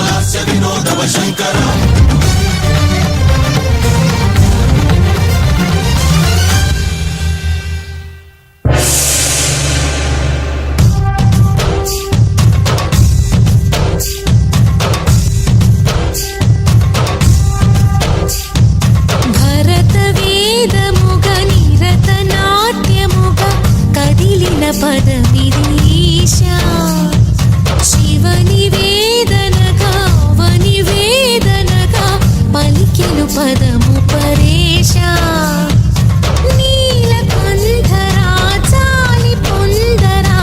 లాస్య వినోదవ శంకర పదమిదీశా శివని వేదనగా వని వేదనగా పలికెను పదము పరేశా నీలకంఠరా చాలి పొందరా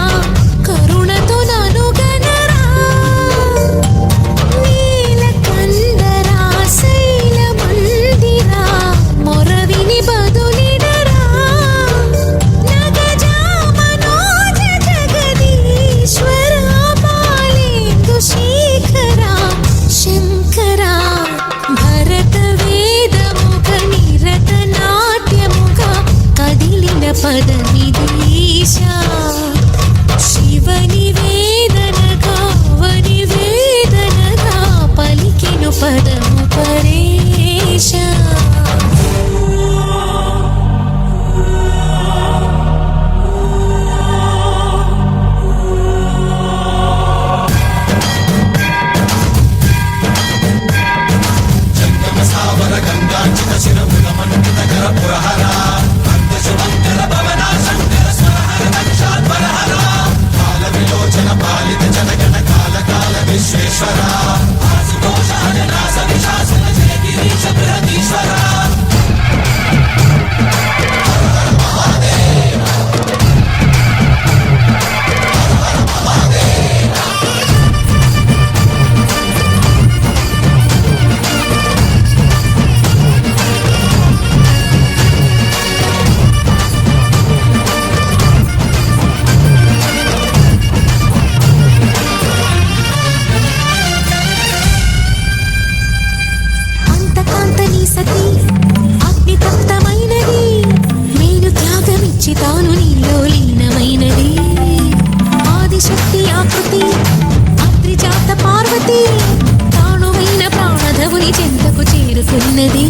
కరుణతో ననుగనరా నీలకంఠరా శైల మందిరా మొరవిని బదులిడరా శేఖరా శంకరా భరత వేదముగ నిరత నాట్యముగ కదిలిన పదమిదీశా శివని వేదనగా వని వేదనగా పలికెను పదము పరేశా తాను నీలో లీనమైనది ఆదిశక్తి ఆకృతి అత్రిజాత పార్వతి తానువైన ప్రాణధవుని చెంతకు చేరుకున్నది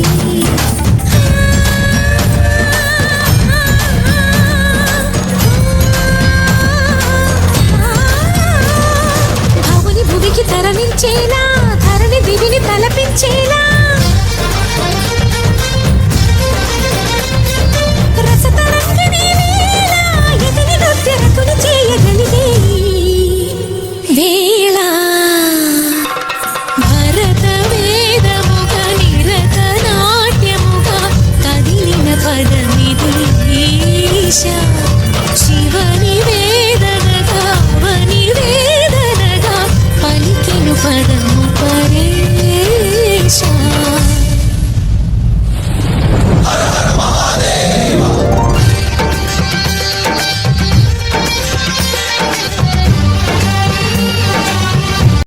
భవుని భువికి తరలించేలా ధరణి దివిని తలపించేలా